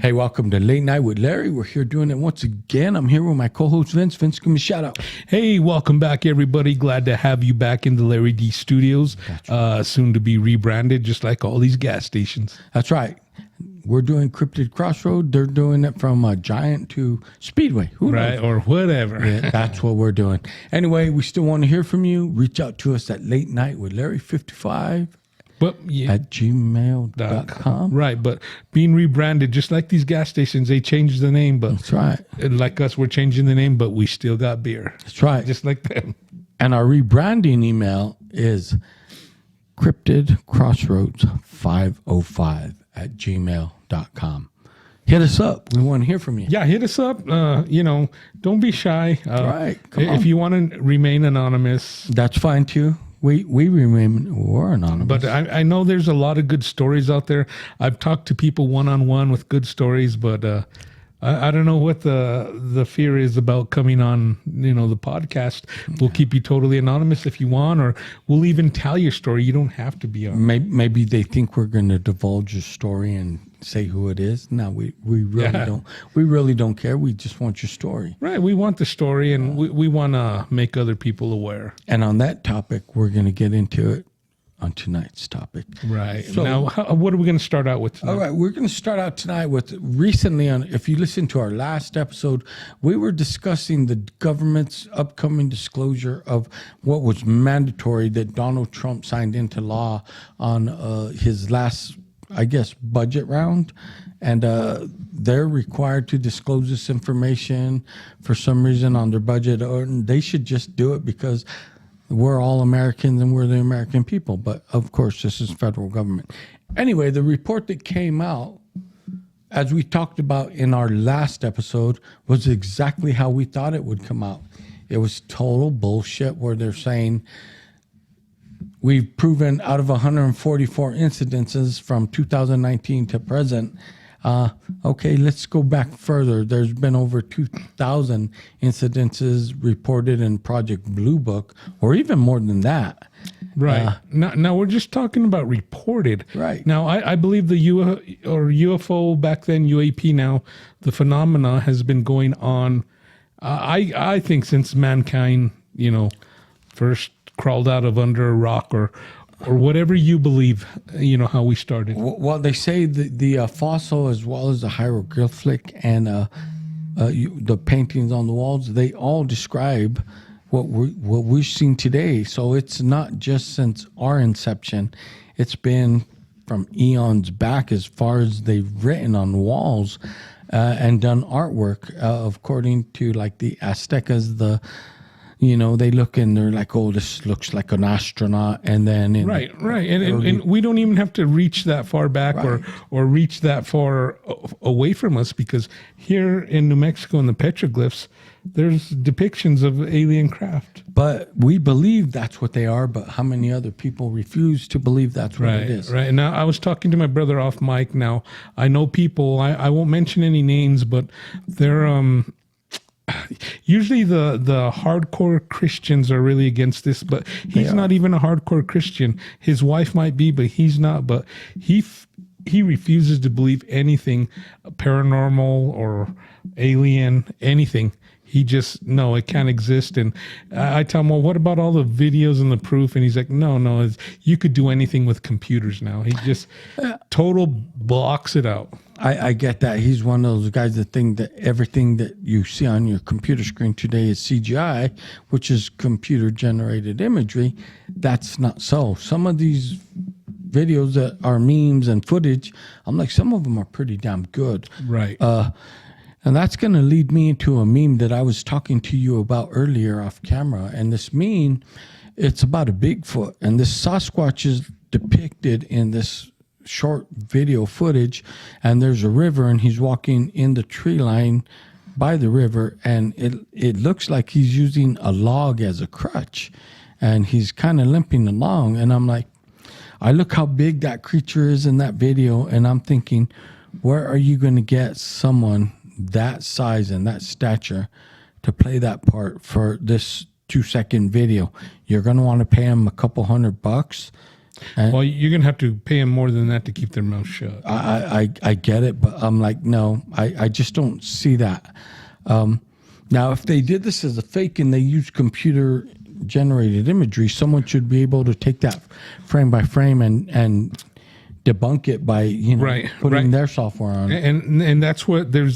Hey, welcome to Late Night with Larry. We're here doing it once again. I'm here with my co-host Vince. Vince, give me a shout out. Hey, welcome back, everybody. Glad to have you back in the Larry D Studios. Soon to be rebranded, just like all these gas stations. That's right. We're doing Cryptid Crossroad. They're doing it from Giant to Speedway. Who knows? Right, or whatever. Yeah, that's what we're doing. Anyway, we still want to hear from you. Reach out to us at Late Night with Larry 55 at gmail.com. Right, but being rebranded, just like these gas stations, they changed the name. But That's right. Like us, we're changing the name, but we still got beer. That's right. Just like them. And our rebranding email is cryptidcrossroads505 at gmail.com. Hit us up. We want to hear from you. Yeah, hit us up. Don't be shy. Right. Come on. If you want to remain anonymous. That's fine too. We're anonymous. But I know there's a lot of good stories out there. I've talked to people one-on-one with good stories, but I don't know what the fear is about coming on, the podcast. We'll keep you totally anonymous if you want, or we'll even tell your story. You don't have to be on. Maybe they think we're going to divulge your story and say who it is. No, we really don't. We really don't care. We just want your story. Right. We want the story, and we want to make other people aware. And on that topic, we're going to get into it on tonight's topic. Right. So, now, what are we going to start out with tonight? All right. We're going to start out tonight with recently if you listen to our last episode, we were discussing the government's upcoming disclosure of what was mandatory that Donald Trump signed into law on his last, I guess, budget round. And they're required to disclose this information for some reason on their budget, or they should just do it because we're all Americans and we're the American people. But of course, this is federal government. Anyway, the report that came out, as we talked about in our last episode, was exactly how we thought it would come out. It was total bullshit where they're saying we've proven out of 144 incidences from 2019 to present. Okay, let's go back further. There's been over 2,000 incidences reported in Project Blue Book, or even more than that. Right. Now we're just talking about reported. Right. Now, I believe the UFO back then, UAP now, the phenomena has been going on, I think since mankind, first crawled out of under a rock or whatever you believe, how we started. Well, they say the fossil as well as the hieroglyphic and the paintings on the walls, they all describe what we've seen today. So it's not just since our inception. It's been from eons back as far as they've written on walls and done artwork, according to like the Aztecas, they look and they're like, oh, this looks like an astronaut. And then... Right. And we don't even have to reach that far back or reach that far away from us, because here in New Mexico in the petroglyphs, there's depictions of alien craft. But we believe that's what they are, but how many other people refuse to believe that's what it is? Right. Now, I was talking to my brother off mic. Now, I know people, I won't mention any names, but they're... Usually the hardcore Christians are really against this, but he's not even a hardcore Christian. His wife might be, but he's not. But he refuses to believe anything paranormal or alien, anything. He just, no, it can't exist. And I tell him, well, what about all the videos and the proof? And he's like, no, you could do anything with computers now. He just total blocks it out. I get that. He's one of those guys that think that everything that you see on your computer screen today is CGI, which is computer-generated imagery. That's not so. Some of these videos that are memes and footage, I'm like, some of them are pretty damn good. Right. And that's going to lead me into a meme that I was talking to you about earlier off camera. And this meme, it's about a Bigfoot. And this Sasquatch is depicted in this short video footage, and there's a river, and he's walking in the tree line by the river, and it looks like he's using a log as a crutch, and he's kind of limping along. And I'm like, I look how big that creature is in that video, and I'm thinking, where are you going to get someone that size and that stature to play that part for this 2-second video? You're going to want to pay him a couple $100. Well, you're gonna have to pay them more than that to keep their mouth shut. I get it, but I'm like, no, I just don't see that. Now, if they did this as a fake and they used computer generated imagery, someone should be able to take that frame by frame and debunk it by putting their software on it. And that's what there's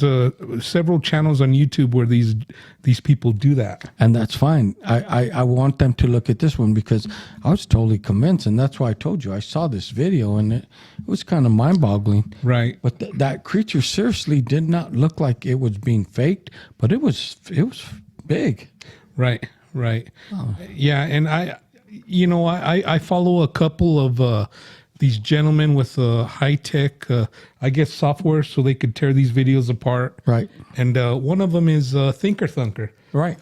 several channels on YouTube where these people do that, and that's fine. I want them to look at this one because I was totally convinced, and that's why I told you I saw this video and it was kind of mind-boggling. Right. But that creature seriously did not look like it was being faked, but it was big. Right. Yeah, and I follow a couple of these gentlemen with high tech, I guess, software, so they could tear these videos apart. Right. And one of them is Thinker Thunker. Right.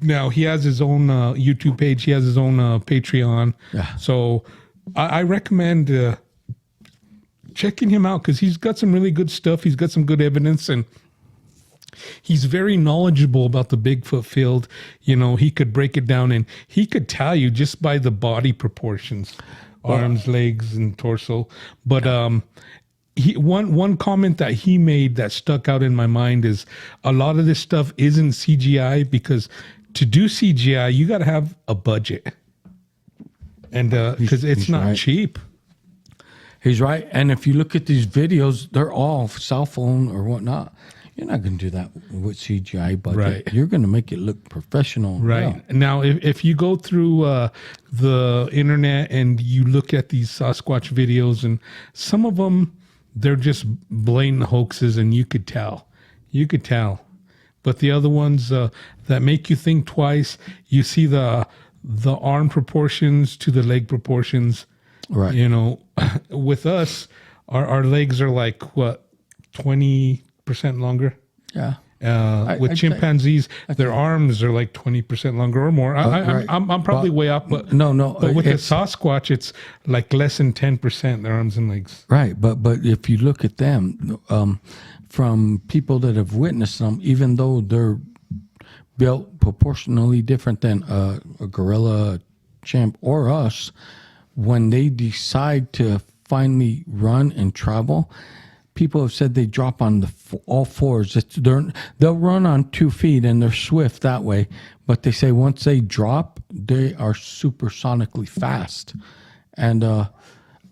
Now he has his own YouTube page. He has his own Patreon. Yeah. So I recommend checking him out because he's got some really good stuff. He's got some good evidence, and he's very knowledgeable about the Bigfoot field. He could break it down and he could tell you just by the body proportions. Arms, legs, and torso. But one comment that he made that stuck out in my mind is a lot of this stuff isn't CGI because to do CGI, you got to have a budget. And because it's not cheap. He's right. And if you look at these videos, they're all cell phone or whatnot. You're not going to do that with CGI budget. Right. You're going to make it look professional. Right. Yeah. Now, if you go through the internet and you look at these Sasquatch videos, and some of them, they're just blatant hoaxes, and you could tell. But the other ones that make you think twice, you see the arm proportions to the leg proportions. Right. With us, our legs are like, 20% longer. Yeah. With chimpanzees, their arms are like 20% longer or more. I'm probably way off, but no. But with the Sasquatch, it's like less than 10% their arms and legs. Right, but if you look at them, from people that have witnessed them, even though they're built proportionally different than a gorilla, a chimp, or us, when they decide to finally run and travel, people have said they drop on all fours. They'll run on 2 feet and they're swift that way. But they say once they drop, they are supersonically fast. And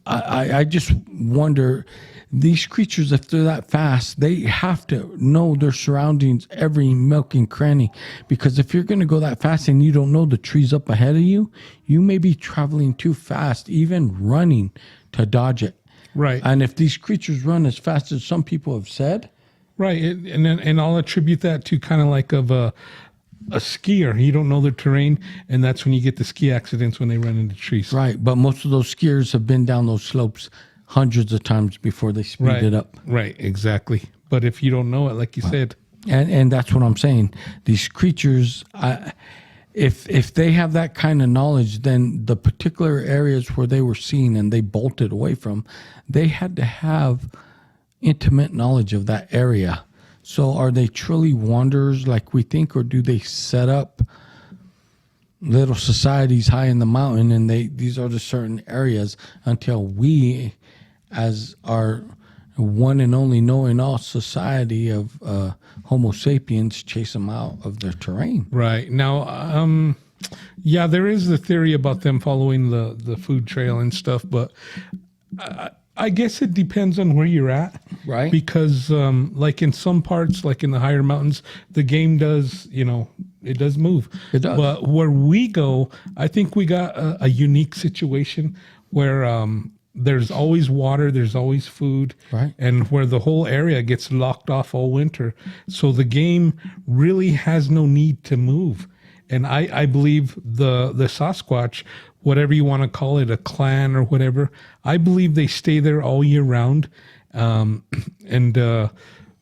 I just wonder, these creatures, if they're that fast, they have to know their surroundings, every nook and cranny. Because if you're going to go that fast and you don't know the trees up ahead of you, you may be traveling too fast, even running to dodge it. Right. And if these creatures run as fast as some people have said. Right. And I'll attribute that to kind of like a skier. You don't know the terrain, and that's when you get the ski accidents when they run into trees. Right. But most of those skiers have been down those slopes hundreds of times before they speed it up. Right. Exactly. But if you don't know it, like you said. And that's what I'm saying. These creatures, if they have that kind of knowledge, then the particular areas where they were seen and they bolted away from, they had to have intimate knowledge of that area. So are they truly wanderers like we think, or do they set up little societies high in the mountain and these are the certain areas until we, as our one and only knowing all society of Homo sapiens, chase them out of their terrain? Right. Now, yeah, there is the theory about them following the food trail and stuff, but I guess it depends on where you're at. Right. Because like in some parts, like in the higher mountains, the game does, it does move. It does. But where we go, I think we got a unique situation where there's always water, there's always food, right, and where the whole area gets locked off all winter. So the game really has no need to move. And I believe the Sasquatch, whatever you want to call it, a clan or whatever, I believe they stay there all year round. And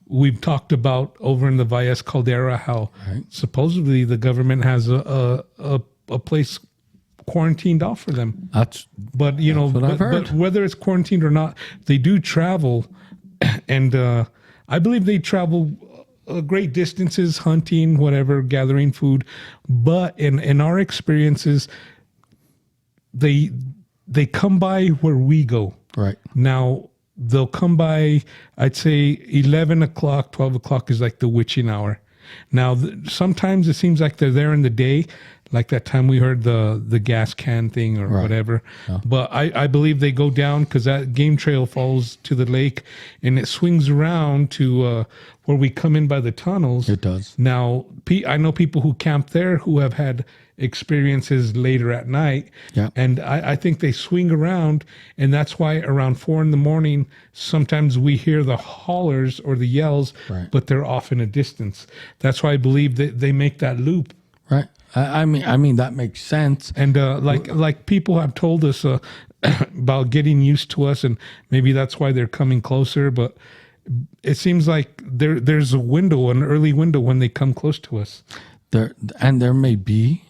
we've talked about over in the Valles Caldera how supposedly the government has a place quarantined off for them. But whether it's quarantined or not, they do travel, and I believe they travel great distances, hunting, whatever, gathering food. But in our experiences, they they come by where we go. Right. Now, they'll come by, I'd say 11 o'clock, 12 o'clock is like the witching hour. Now, sometimes it seems like they're there in the day, like that time we heard the gas can thing or whatever. Yeah. But I believe they go down because that game trail falls to the lake and it swings around to where we come in by the tunnels. It does. Now, I know people who camp there who have had experiences later at night. Yeah. And I think they swing around, and that's why around 4 a.m, sometimes we hear the hollers or the yells, but they're off in a distance. That's why I believe that they make that loop. Right. I mean that makes sense. And like people have told us about getting used to us, and maybe that's why they're coming closer. But it seems like there's a window, an early window when they come close to us. There may be.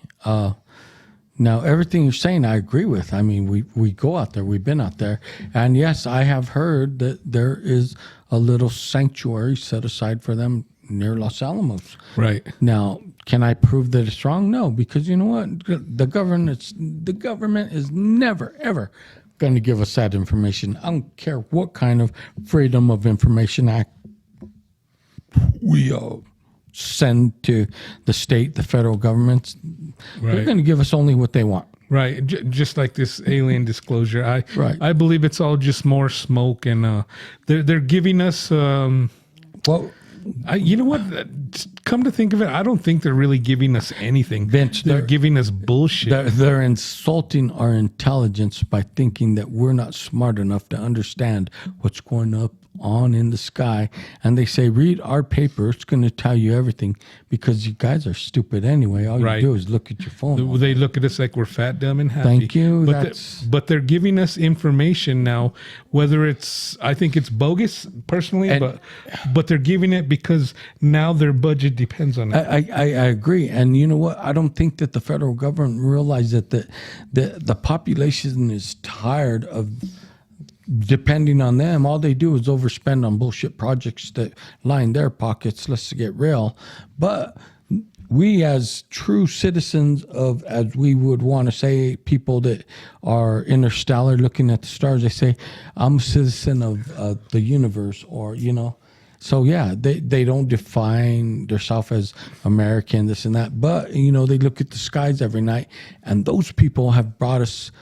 Now, everything you're saying, I agree with. I mean, we go out there. We've been out there. And yes, I have heard that there is a little sanctuary set aside for them near Los Alamos. Right. Now, can I prove that it's wrong? No, because you know what? The government is never, ever going to give us that information. I don't care what kind of Freedom of Information Act we send to the state, the federal governments. Right. They're going to give us only what they want. Right. Just like this alien disclosure. I believe it's all just more smoke, and they're giving us well, you know what? Come to think of it, I don't think they're really giving us anything. Vince, they're giving us bullshit. They're insulting our intelligence by thinking that we're not smart enough to understand what's going on in the sky. And they say, read our paper. It's going to tell you everything, because you guys are stupid anyway. All you do is look at your phone. They look at us like we're fat, dumb, and happy. Thank you. But they're giving us information now, whether I think it's bogus personally, but they're giving it because now their budget depends on it. I agree. And you know what? I don't think that the federal government realizes that the population is tired of depending on them. All they do is overspend on bullshit projects that line their pockets. Let's get real. But we, as true citizens of, as we would want to say, people that are interstellar looking at the stars, they say, I'm a citizen of the universe, or, you know. So yeah, they don't define themselves as American, this and that, but you know, they look at the skies every night, and those people have brought us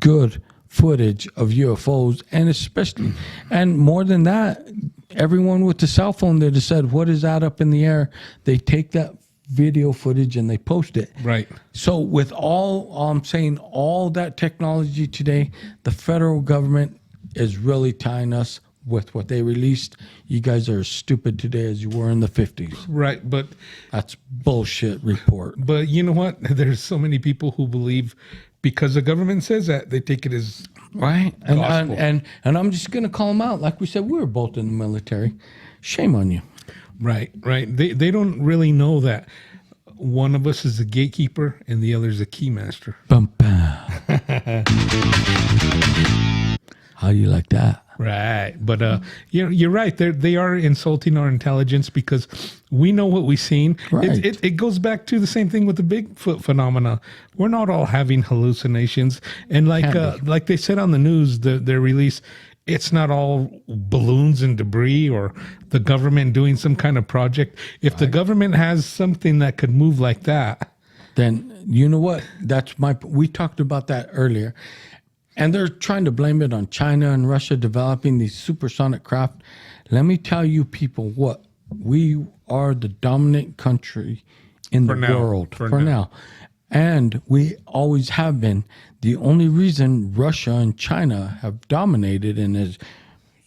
good footage of UFOs, and especially, and more than that, everyone with the cell phone that has said, what is that up in the air? They take that video footage and they post it. Right. So with I'm saying all that technology today, the federal government is really tying us with what they released. You guys are as stupid today as you were in the 50s. Right, but that's bullshit report. But you know what? There's so many people who believe because the government says that, they take it as right. gospel. And I'm just going to call them out. Like we said, we were both in the military. Shame on you. Right. They don't really know that one of us is a gatekeeper and the other is a keymaster. Bum, bum. How do you like that? Right. But you're right. They are insulting our intelligence because we know what we've seen. Right. It goes back to the same thing with the Bigfoot phenomena. We're not all having hallucinations. And like they said on the news, their release, it's not all balloons and debris or the government doing some kind of project. If the government has something that could move like that, then you know what? We talked about that earlier. And they're trying to blame it on China and Russia developing these supersonic craft. Let me tell you people what, we are the dominant country in the world for now. And we always have been. The only reason Russia and China have dominated, and as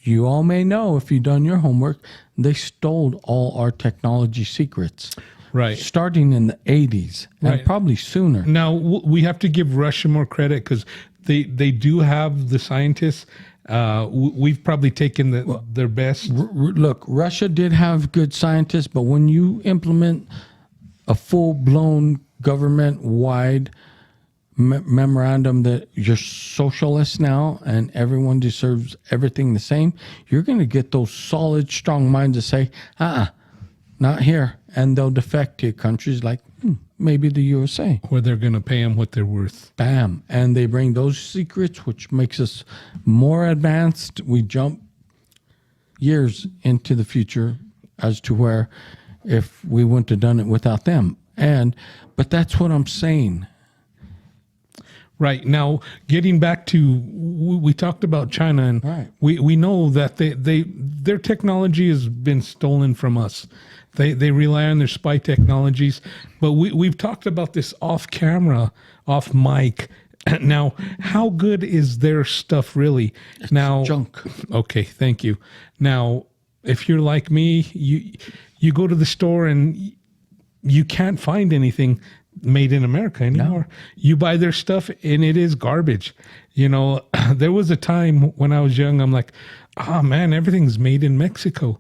you all may know if you've done your homework, they stole all our technology secrets. Right. Starting in the 80s and probably sooner. Now, we have to give Russia more credit because they do have the scientists. We've probably taken their best. Look, Russia did have good scientists, but when you implement a full-blown government-wide memorandum that you're socialist now and everyone deserves everything the same, you're going to get those solid, strong minds to say, not here. And they'll defect to countries like maybe the USA. Where they're going to pay them what they're worth. Bam. And they bring those secrets, which makes us more advanced. We jump years into the future as to where if we wouldn't have done it without them. But that's what I'm saying. Right. Now, getting back to, we talked about China, and Right. we know that their technology has been stolen from us. They rely on their spy technologies, but we've talked about this off camera, off mic. Now, how good is their stuff really? It's now, junk. Okay, thank you. Now, if you're like me, you go to the store and you can't find anything made in America anymore. No. You buy their stuff and it is garbage. You know, there was a time when I was young, I'm like, oh man, everything's made in Mexico.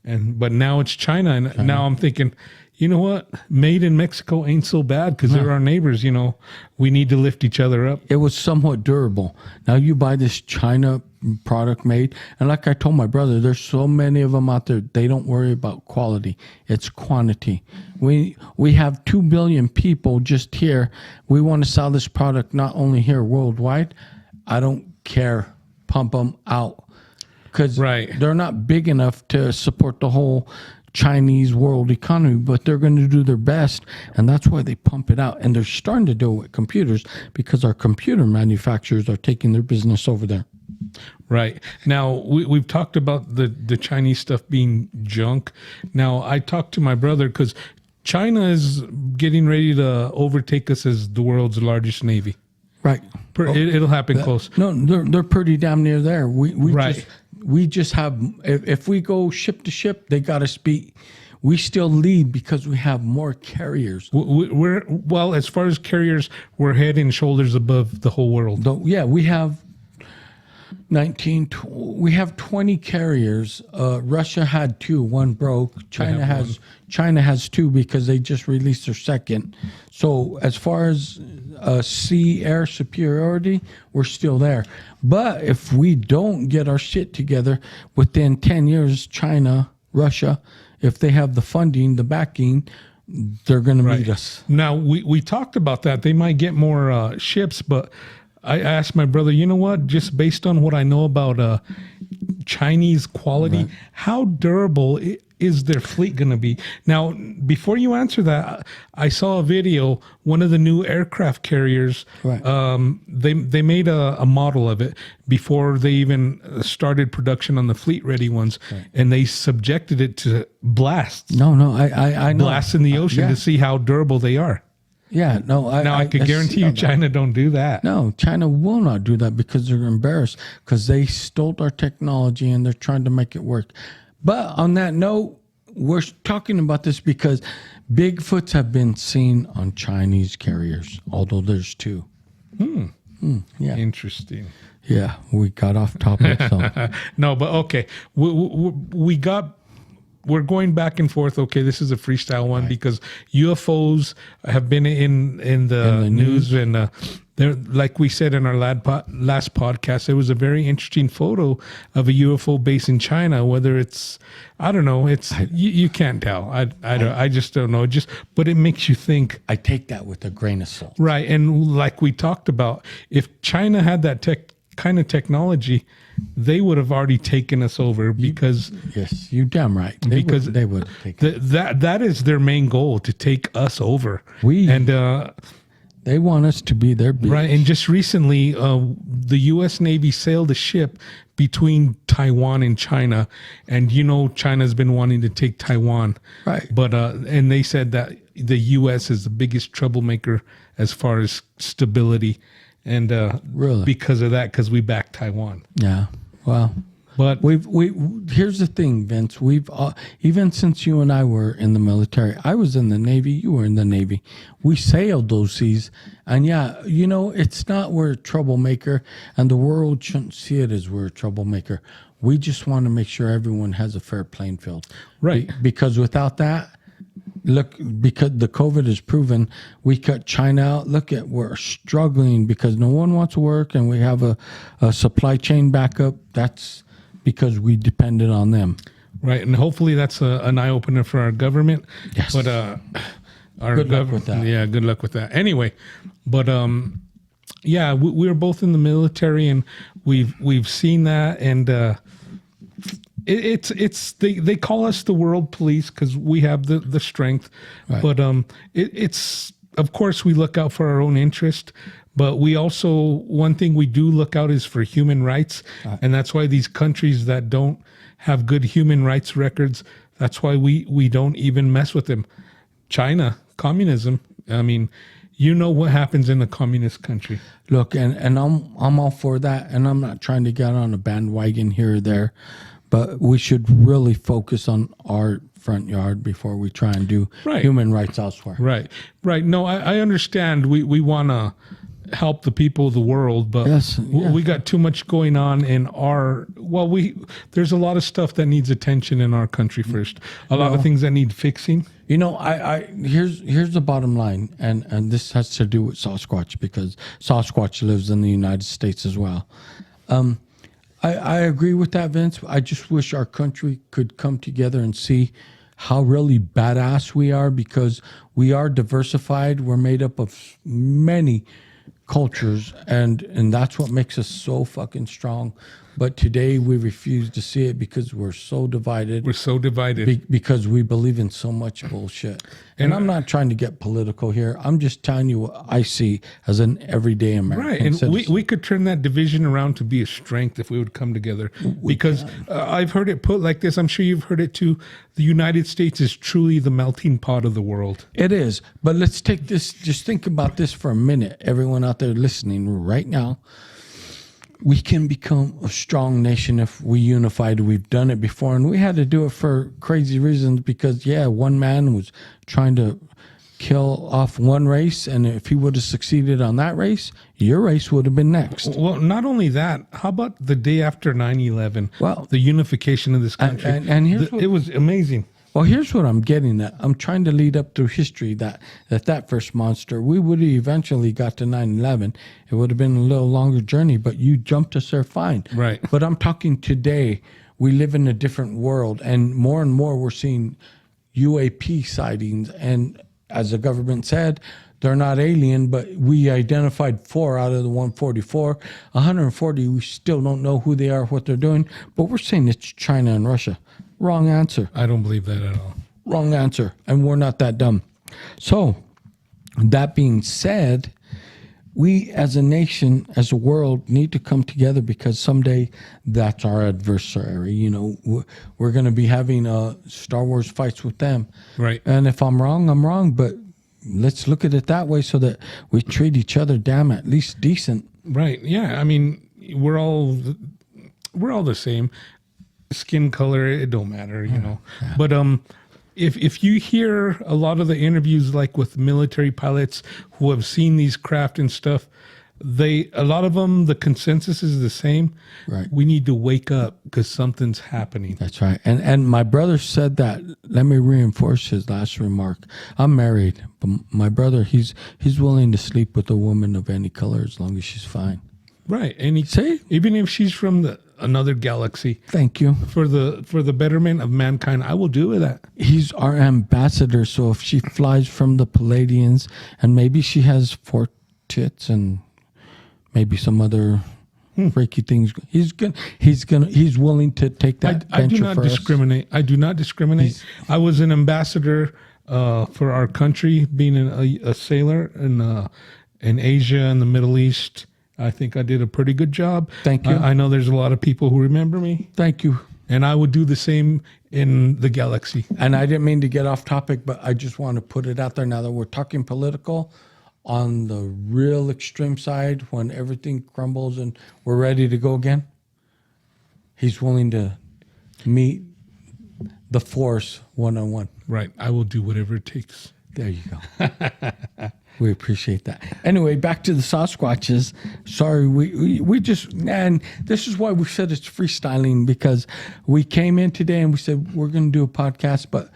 But now it's China. And now I'm thinking, you know what? Made in Mexico ain't so bad because they're our neighbors. You know, we need to lift each other up. It was somewhat durable. Now you buy this China product made, and like I told my brother, there's so many of them out there. They don't worry about quality; it's quantity. We have 2 billion people just here. We want to sell this product not only here, worldwide. I don't care. Pump them out because they're not big enough to support the whole Chinese world economy, but they're going to do their best, and that's why they pump it out. And they're starting to do it with computers because our computer manufacturers are taking their business over there. Right. Now, we've talked about the Chinese stuff being junk. Now, I talked to my brother because China is getting ready to overtake us as the world's largest navy. Right. It'll happen close. No, they're pretty damn near there. We just have, if we go ship to ship, they got us beat. We still lead because we have more carriers. Well, as far as carriers, we're head and shoulders above the whole world. We have 20 carriers. Russia had 2, 1 broke. China has 2 because they just released their second. So as far as sea air superiority, we're still there. But if we don't get our shit together within 10 years, China, Russia, if they have the funding, the backing, they're going to meet us. Now, we talked about that. They might get more ships, but I asked my brother, you know what, just based on what I know about Chinese quality, how durable is their fleet going to be? Now, before you answer that, I saw a video, one of the new aircraft carriers, they made a model of it before they even started production on the fleet-ready ones, and they subjected it to blasts. I know. Blasts in the ocean to see how durable they are. Yeah, no. I could guarantee you China don't do that. No, China will not do that because they're embarrassed because they stole our technology and they're trying to make it work. But on that note, we're talking about this because Bigfoots have been seen on Chinese carriers, although there's 2. Yeah. Interesting. Yeah, we got off topic. So. No, but okay. We're going back and forth. Okay, this is a freestyle one because UFOs have been in the news, and there, like we said in our last podcast, there was a very interesting photo of a UFO base in China. Whether it's, I don't know, you can't tell. I just don't know. But it makes you think. I take that with a grain of salt. Right, and like we talked about, if China had that kind of technology, they would have already taken us over because yes, you damn right. They would take that is their main goal, to take us over. They want us to be their bitch. Right. And just recently, the U.S. Navy sailed a ship between Taiwan and China, and China's been wanting to take Taiwan. Right. But and they said that the U.S. is the biggest troublemaker as far as stability. And really, because of that, because we backed Taiwan. Yeah, well, but here's the thing, Vince. We've even since you and I were in the military, I was in the Navy, you were in the Navy. We sailed those seas, and it's not we're a troublemaker, and the world shouldn't see it as we're a troublemaker. We just want to make sure everyone has a fair playing field, right? Because without that. Look, because the COVID has proven we cut China out. Look at we're struggling because no one wants to work, and we have a supply chain backup. That's because we depended on them. Right, and hopefully that's an eye opener for our government. Yes. But Good luck with that. Yeah, good luck with that. Anyway, but yeah, we were both in the military, and we've seen that, and they call us the world police because we have the strength, Right. but it's of course we look out for our own interest, but we also, one thing we do look out is for human rights, and that's why these countries that don't have good human rights records, that's why we don't even mess with them. China, communism. I mean, you know what happens in a communist country. Look, and I'm all for that, and I'm not trying to get on a bandwagon here or there, but we should really focus on our front yard before we try and do Right. human rights elsewhere. Right. No, I understand. We want to help the people of the world, but Yes, yeah. we got too much going on in our. Well, there's a lot of stuff that needs attention in our country first. A lot of things that need fixing. You know, here's the bottom line, and this has to do with Sasquatch because Sasquatch lives in the United States as well. I agree with that, Vince. I just wish our country could come together and see how really badass we are, because we are diversified. We're made up of many cultures, and that's what makes us so fucking strong. But today we refuse to see it because we're so divided. We're so divided. Because we believe in so much bullshit. And I'm not trying to get political here. I'm just telling you what I see as an everyday American Right, and citizen. we could turn that division around to be a strength if we would come together. Because I've heard it put like this. I'm sure you've heard it too. The United States is truly the melting pot of the world. It is. But let's take this, just think about this for a minute. Everyone out there listening right now. We can become a strong nation if we unified. We've done it before, and we had to do it for crazy reasons because, one man was trying to kill off one race, and if he would have succeeded on that race, your race would have been next. Well, not only that, how about the day after 9/11? Well, the unification of this country. and here's what, it was amazing. well, here's what I'm getting at. I'm trying to lead up through history that first monster, we would have eventually got to 9/11. It would have been a little longer journey, but you jumped us there fine. Right. But I'm talking today. We live in a different world, and more we're seeing UAP sightings. And as the government said, they're not alien, but we identified 4 out of the 144. 140, we still don't know who they are, what they're doing, but we're saying it's China and Russia. Wrong answer. I don't believe that at all. Wrong answer. And we're not that dumb. So, that being said, we as a nation, as a world, need to come together because someday that's our adversary. You know, we're going to be having Star Wars fights with them. Right. And if I'm wrong, I'm wrong. But let's look at it that way so that we treat each other at least decent. Right. Yeah. I mean, we're all the same. Skin color, it don't matter, you know. Yeah. But if you hear a lot of the interviews, like with military pilots who have seen these craft and stuff, a lot of them, the consensus is the same. Right. We need to wake up because something's happening. That's right. And my brother said that. Let me reinforce his last remark. I'm married, but my brother, he's willing to sleep with a woman of any color as long as she's fine. Right. And even if she's from another galaxy. Thank you. For the betterment of mankind, I will do that. He's our ambassador, so if she flies from the Palladians and maybe she has 4 tits and maybe some other freaky things, he's willing to take that venture. I do not discriminate. I do not discriminate. I was an ambassador for our country, being a sailor in Asia and the Middle East. I think I did a pretty good job. Thank you. I know there's a lot of people who remember me. Thank you. And I would do the same in the galaxy. And I didn't mean to get off topic, but I just want to put it out there now that we're talking political. On the real extreme side, when everything crumbles and we're ready to go again, he's willing to meet the force one-on-one. Right. I will do whatever it takes. There you go. We appreciate that. Anyway, back to the Sasquatches. Sorry, we just, and this is why we said it's freestyling, because we came in today and we said we're going to do a podcast, but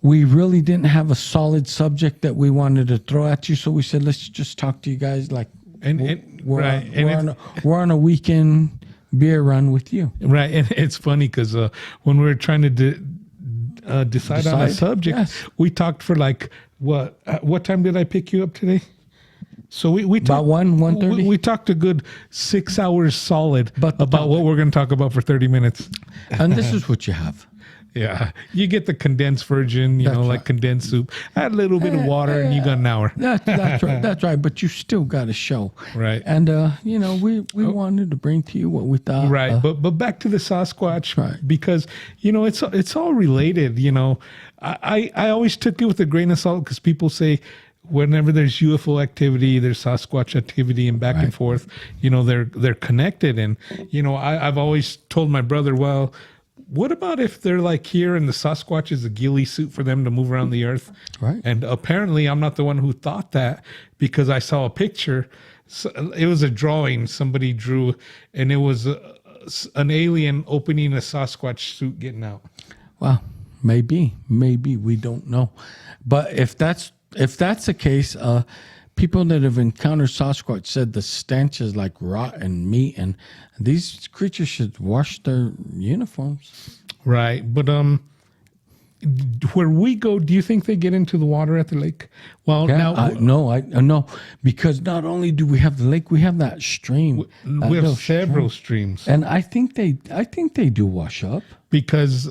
we really didn't have a solid subject that we wanted to throw at you. So we said, let's just talk to you guys like we're on a weekend beer run with you. Right. And it's funny because when we were trying to decide on a subject, we talked for like What time did I pick you up today? So we About 1:30? We talked a good 6 hours solid But about what we're going to talk about for 30 minutes. And this is what you have. Yeah, you get the condensed version, you know, like right. condensed soup. Add a little bit of water, and you got an hour. That's right. That's right. But you still got a show, Right. And you know, we wanted to bring to you what we thought. Right, but back to the Sasquatch, Right. because you know it's all related. You know, I always took it with a grain of salt because people say whenever there's UFO activity, there's Sasquatch activity, and back and forth. You know, they're connected, and you know I've always told my brother, well, what about if they're like here and the Sasquatch is a ghillie suit for them to move around the earth? Right. And apparently I'm not the one who thought that because I saw a picture. So it was a drawing somebody drew, and it was an alien opening a Sasquatch suit getting out. Well, maybe we don't know, but if that's the case, people that have encountered Sasquatch said the stench is like rotten meat, and these creatures should wash their uniforms. Right, but where we go, do you think they get into the water at the lake? Well, Yeah, now no, because not only do we have the lake, we have that stream. we have several streams, and I think they do wash up. because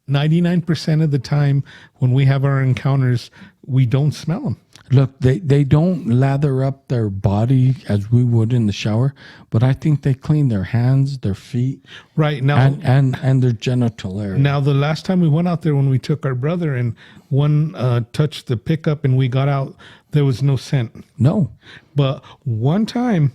99% of the time when we have our encounters, we don't smell them. Look, they don't lather up their body as we would in the shower, but I think they clean their hands, their feet, Right now, and their genital area. now the last time we went out there, when we took our brother and one touched the pickup and we got out, there was no scent. No, But one time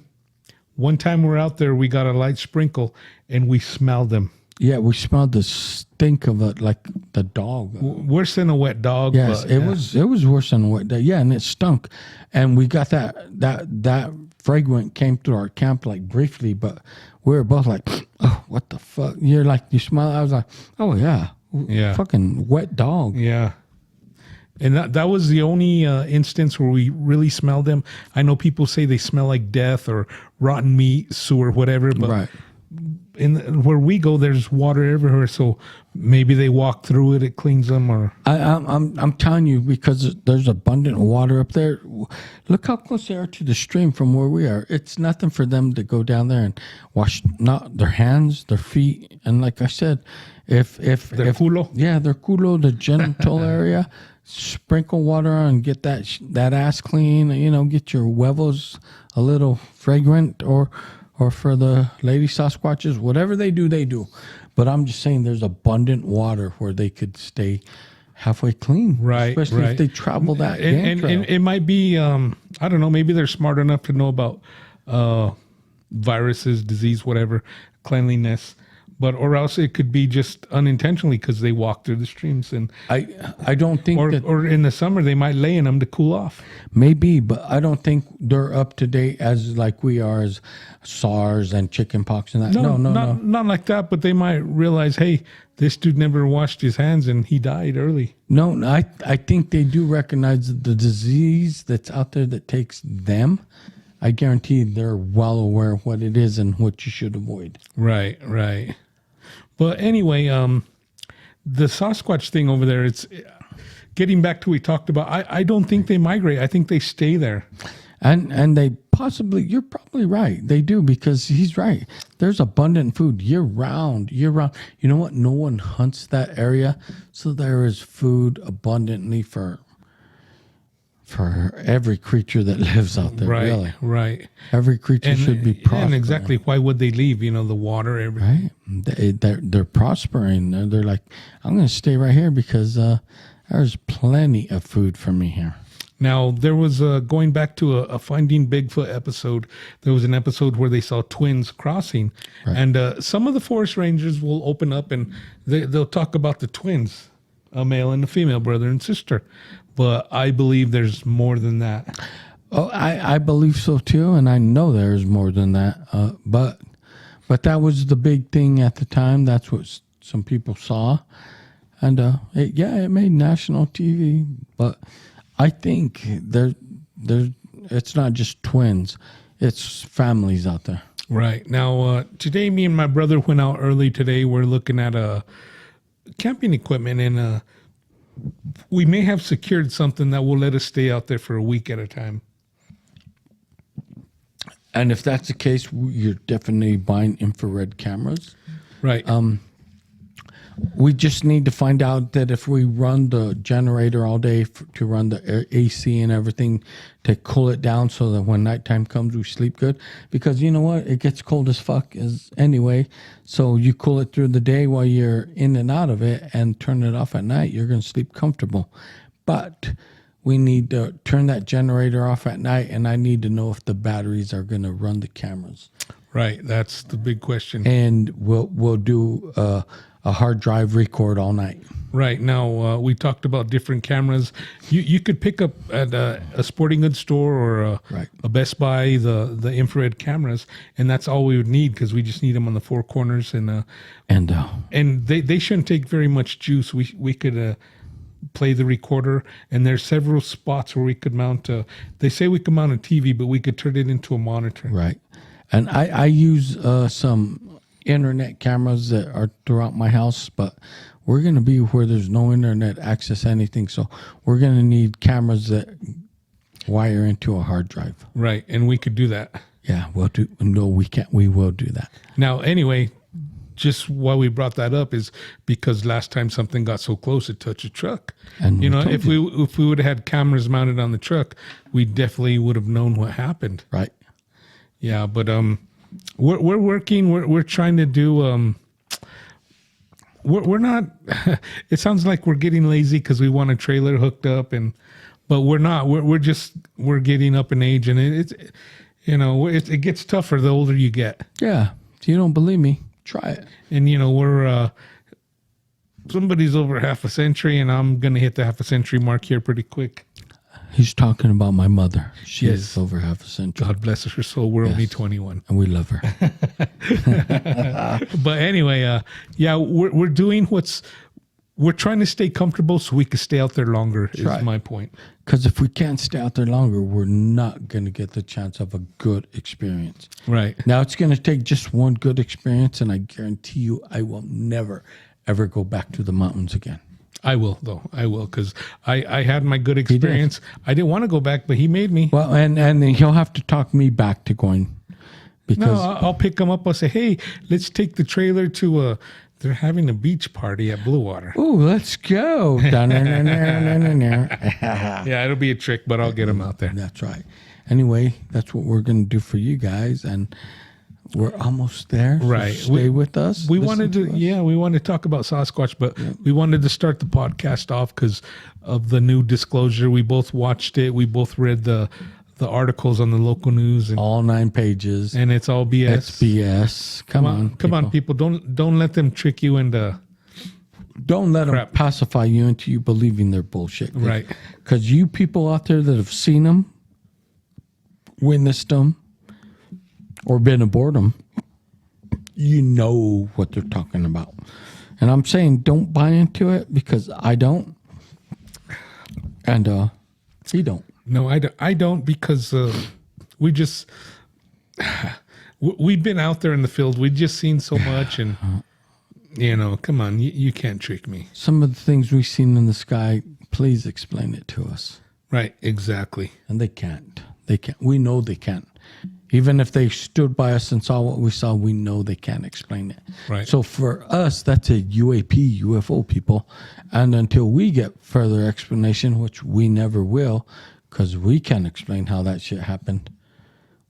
we're out there, we got a light sprinkle and we smelled them. yeah, we smelled the stink of it like the dog. Worse than a wet dog. Yes, but, it was worse than what. Yeah, and it stunk, and we got that fragrance came through our camp like briefly, but we were both like, oh, what the fuck? You're like, you smell. I was like, oh yeah, Yeah. fucking wet dog. Yeah. And that was the only instance where we really smelled them. I know people say they smell like death or rotten meat, sewer, whatever, but Right. where we go, there's water everywhere, so maybe they walk through it, it cleans them, or I'm telling you, because there's abundant water up there. Look how close they are to the stream from where we are. It's nothing for them to go down there and wash not their hands, their feet, and like I said, if their culo. yeah, their culo, the genital area, sprinkle water on, and get that ass clean. You know, get your huevos a little fragrant, or for the lady Sasquatches, whatever they do. But I'm just saying, there's abundant water where they could stay halfway clean, Right, especially right. if they travel that And trail. it might be, I don't know, maybe they're smart enough to know about viruses, disease, whatever, cleanliness. But or else it could be just unintentionally because they walk through the streams, and I don't think that or in the summer they might lay in them to cool off. maybe, but I don't think they're up to date as like we are as SARS and chickenpox and that. No. Not like that. But they might realize, hey, this dude never washed his hands and he died early. No, I think they do recognize the disease that's out there that takes them. I guarantee they're well aware of what it is and what you should avoid. Right. But anyway, the Sasquatch thing over there, it's getting back to what we talked about. I don't think they migrate. I think they stay there. And they possibly, you're probably right. They do, because he's right. There's abundant food year round. You know what? No one hunts that area. So there is food abundantly for every creature that lives out there. Really. Right. Every creature should be prospering. And exactly, why would they leave? You know, the water, everything. Right? They're prospering. They're like, I'm going to stay right here because there's plenty of food for me here. Now, there was, going back to a Finding Bigfoot episode, there was an episode where they saw twins crossing. Right. And some of the forest rangers will open up and they'll talk about the twins, a male and a female, brother and sister. But I believe there's more than that. Oh, I believe so too, and I know there's more than that. But that was the big thing at the time. That's what some people saw, and it made national TV. But I think it's not just twins; it's families out there. Right now, today, me and my brother went out early today. We're looking at camping equipment, and we may have secured something that will let us stay out there for a week at a time. And if that's the case, you're definitely buying infrared cameras. Right. We just need to find out that if we run the generator all day to run the AC and everything to cool it down so that when nighttime comes, we sleep good. Because you know what? It gets cold as fuck anyway. So you cool it through the day while you're in and out of it and turn it off at night. You're going to sleep comfortable. But we need to turn that generator off at night, and I need to know if the batteries are going to run the cameras. Right. That's the big question. And we'll do a hard drive record all night. Right. Now, we talked about different cameras. You could pick up at a sporting goods store or a Best Buy the infrared cameras, and that's all we would need because we just need them on the four corners. And they shouldn't take very much juice. We could play the recorder, and there's several spots where we could mount they say we could mount a TV, but we could turn it into a monitor. Right. And I use some internet cameras that are throughout my house, but we're going to be where there's no internet access anything. So we're going to need cameras that wire into a hard drive. Right. And we could do that. Yeah. We can't. We will do that. Now, anyway, just why we brought that up is because last time something got so close it touched a truck. And if we would have had cameras mounted on the truck, we definitely would have known what happened. Right. Yeah, but we're working. We're trying to do. We're not. It sounds like we're getting lazy because we want a trailer hooked up, but we're not. We're getting up in age, and it gets tougher the older you get. Yeah. If you don't believe me, try it. And we're somebody's over half a century, and I'm gonna hit the half a century mark here pretty quick. He's talking about my mother. She is over half a century. God bless her soul. We're only 21. And we love her. But anyway, we're doing we're trying to stay comfortable so we can stay out there longer. Is my point. Because if we can't stay out there longer, we're not going to get the chance of a good experience. Right. Now, it's going to take just one good experience, and I guarantee you I will never, ever go back to the mountains again. I will, though. I will, because I had my good experience. I didn't want to go back, but he made me. Well, and he'll have to talk me back to going. Because I'll pick him up. I'll say, hey, let's take the trailer to they're having a beach party at Blue Water. Oh, let's go. Yeah, it'll be a trick, but I'll get him out there. That's right. Anyway, that's what we're going to do for you guys, and we're almost there. Right. So stay with us. We wanted to talk about Sasquatch, but we wanted to start the podcast off because of the new disclosure. We both watched it. We both read the articles on the local news, and all 9 pages, and it's all BS. It's BS. Come on, people! Don't let them trick you into. Don't let them pacify you into you believing their bullshit. Right. Because you people out there that have seen them, witnessed them, or been aboard them, you know what they're talking about. And I'm saying don't buy into it because I don't. And he don't. No, I don't because we've been out there in the field. We've just seen so much, and come on, you can't trick me. Some of the things we've seen in the sky, please explain it to us. Right, exactly. And they can't. They can't. We know they can't. Even if they stood by us and saw what we saw, we know they can't explain it. Right. So for us, that's a UAP, UFO people. And until we get further explanation, which we never will, because we can't explain how that shit happened,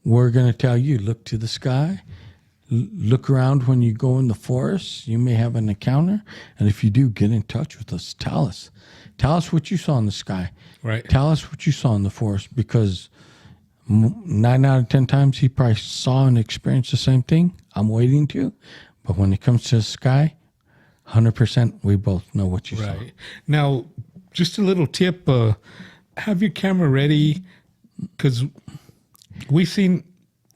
we're going to tell you, look to the sky, look around when you go in the forest. You may have an encounter. And if you do, get in touch with us. Tell us. Tell us what you saw in the sky. Right. Tell us what you saw in the forest, because 9 out of 10 times he probably saw and experienced the same thing. I'm waiting to. But when it comes to the sky, 100% we both know what you saw. Right. Now, just a little tip, have your camera ready, because we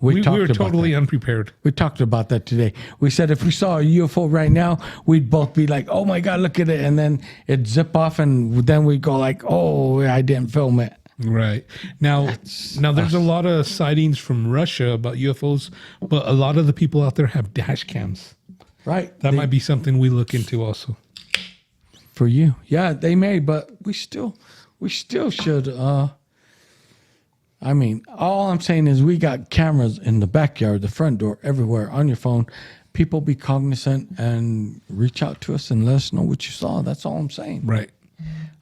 were totally unprepared. We talked about that today. We said if we saw a UFO right now, we'd both be like, oh my God, look at it. And then it'd zip off, and then we'd go like, oh, I didn't film it. Right. Now there's a lot of sightings from Russia about UFOs, but a lot of the people out there have dash cams. Right. That might be something we look into also. for you. Yeah, they may, but we still should. I mean, all I'm saying is we got cameras in the backyard, the front door, everywhere on your phone. People be cognizant and reach out to us and let us know what you saw. That's all I'm saying. Right.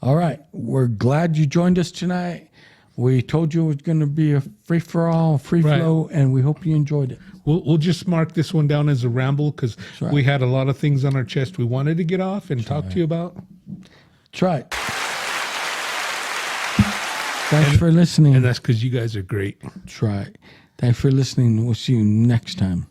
All right. We're glad you joined us tonight. We told you it was going to be a free-for-all, free flow, and we hope you enjoyed it. We'll just mark this one down as a ramble because right. we had a lot of things on our chest we wanted to get off and talk to you about. Try it. Thanks for listening. And that's because you guys are great. Try it. Thanks for listening. We'll see you next time.